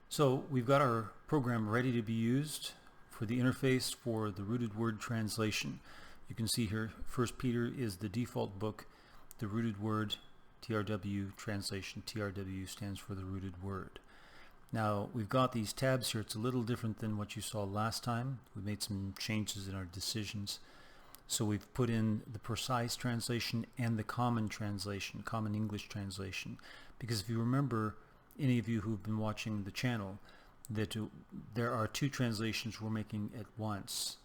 So we've got our program ready to be used for the interface for the rooted word translation. You can see here, 1 Peter is the default book, the rooted word TRW translation. TRW stands for the rooted word. Now we've got these tabs here. It's a little different than what you saw last time. We made some changes in our decisions. So we've put in the precise translation and the common translation, common English translation. Because if you remember, any of you who've been watching the channel, that there are two translations we're making at once.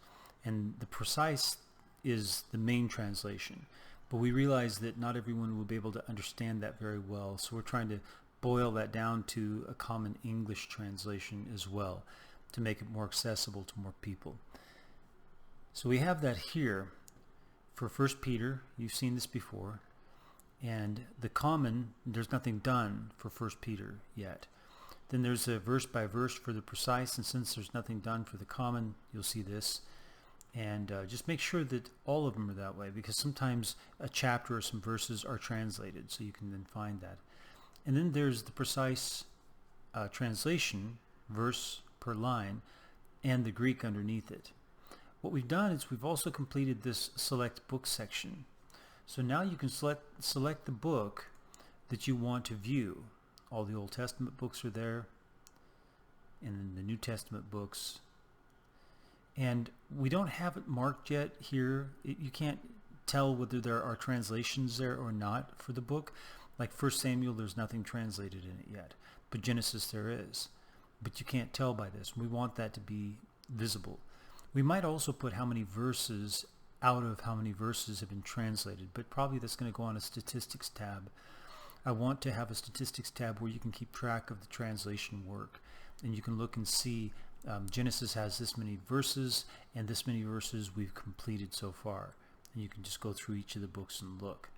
And the precise is the main translation. But we realize that not everyone will be able to understand that very well. So we're trying to boil that down to a common English translation as well to make it more accessible to more people. So we have that here for 1 Peter. You've seen this before. And the common, there's nothing done for 1 Peter yet. Then there's a verse by verse for the precise, and since there's nothing done for the common, you'll see this. And just make sure that all of them are that way, because sometimes a chapter or some verses are translated, so you can then find that. And then there's the precise translation, verse per line, and the Greek underneath it. What we've done is we've also completed this select book section. So now you can select the book that you want to view. All the Old Testament books are there, and then the New Testament books. And we don't have it marked yet here. You can't tell whether there are translations there or not for the book. Like 1 Samuel, there's nothing translated in it yet. But Genesis there is. But you can't tell by this. We want that to be visible. We might also put how many verses out of how many verses have been translated, but probably that's going to go on a statistics tab. I want to have a statistics tab where you can keep track of the translation work, and you can look and see Genesis has this many verses, and this many verses we've completed so far. And you can just go through each of the books and look.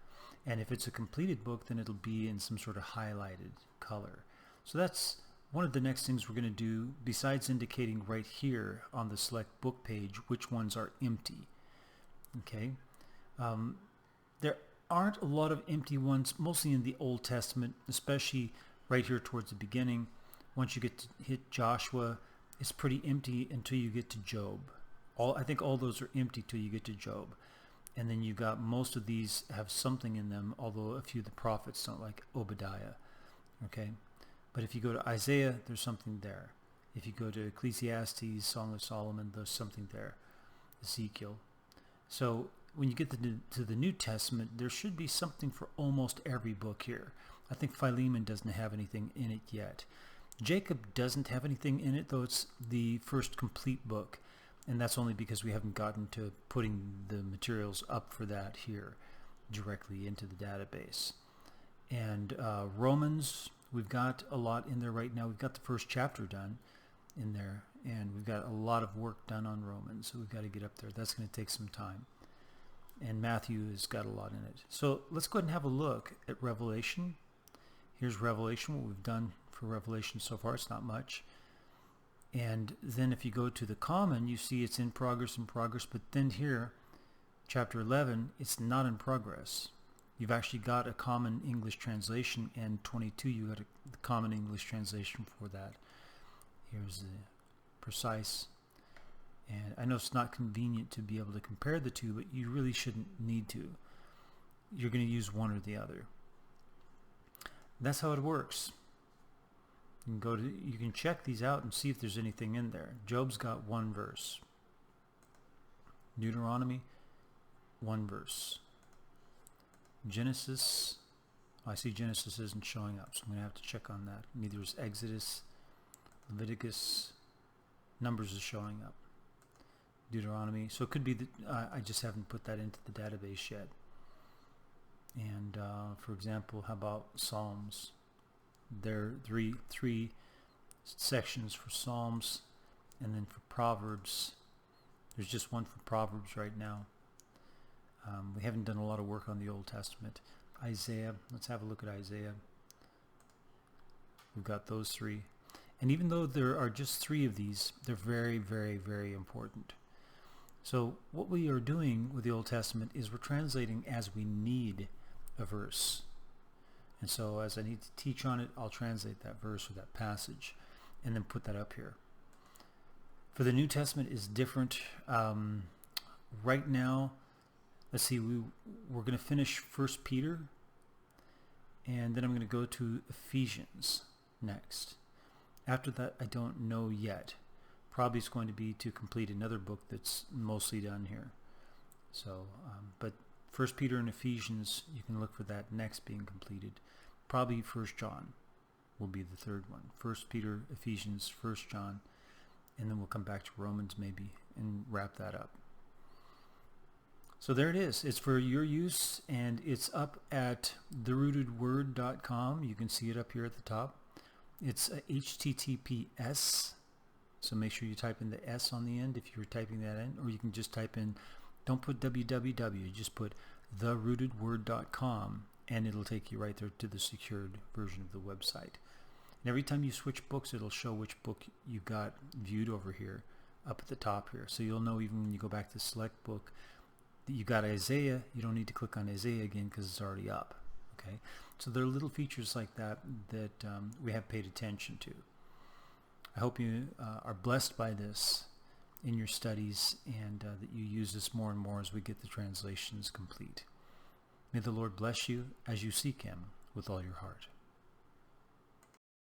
And if it's a completed book, then it'll be in some sort of highlighted color. So that's one of the next things we're going to do, besides indicating right here on the select book page which ones are empty. Okay, there aren't a lot of empty ones, mostly in the Old Testament, especially right here towards the beginning. Once you get to hit Joshua, it's pretty empty until you get to Job. I think all those are empty till you get to Job. And then you got most of these have something in them, although a few of the prophets don't, like Obadiah. Okay, but if you go to Isaiah, there's something there. If you go to Ecclesiastes, Song of Solomon, there's something there. Ezekiel. So when you get to the New Testament, there should be something for almost every book here. I think Philemon doesn't have anything in it yet. Jacob doesn't have anything in it, though it's the first complete book. And that's only because we haven't gotten to putting the materials up for that here directly into the database. And Romans, we've got a lot in there right now. We've got the first chapter done in there, and we've got a lot of work done on Romans, so we've got to get up there. That's going to take some time. And Matthew has got a lot in it. So let's go ahead and have a look at Revelation. Here's Revelation, what we've done for Revelation so far. It's not much. And then if you go to the common, you see it's in progress, but then here, chapter 11, it's not in progress. You've actually got a common English translation, and 22, you got the common English translation for that. Here's the precise. And I know it's not convenient to be able to compare the two, but you really shouldn't need to. You're going to use one or the other. That's how it works. You can check these out and see if there's anything in there. Job's got one verse. Deuteronomy, one verse. Genesis, I see Genesis isn't showing up, so I'm going to have to check on that. Neither is Exodus, Leviticus, Numbers is showing up. Deuteronomy, so it could be that I just haven't put that into the database yet. And for example, how about Psalms? There are three sections for Psalms, and then for Proverbs, there's just one for Proverbs right now. We haven't done a lot of work on the Old Testament. Isaiah, let's have a look at Isaiah. We've got those three. And even though there are just three of these, they're very, very, very important. So what we are doing with the Old Testament is we're translating as we need a verse. And so as I need to teach on it, I'll translate that verse or that passage. and then put that up here. For the New Testament is different. Right now, let's see, we're going to finish 1 Peter, and then I'm going to go to Ephesians next. After that, I don't know yet. Probably it's going to be to complete another book that's mostly done here. So, but 1 Peter and Ephesians, you can look for that next being completed. Probably 1 John will be the third one. 1 Peter, Ephesians, 1 John, and then we'll come back to Romans maybe and wrap that up. So there it is. It's for your use, and it's up at therootedword.com. You can see it up here at the top. It's HTTPS, so make sure you type in the S on the end if you're typing that in, or you can just type in, don't put www, just put therootedword.com, and it'll take you right there to the secured version of the website. And every time you switch books, it'll show which book you got viewed over here, up at the top here. So you'll know even when you go back to select book, that you got Isaiah. You don't need to click on Isaiah again because it's already up. Okay, so there are little features like that that we have paid attention to. I hope you are blessed by this in your studies, and that you use this more and more as we get the translations complete. May the Lord bless you as you seek Him with all your heart.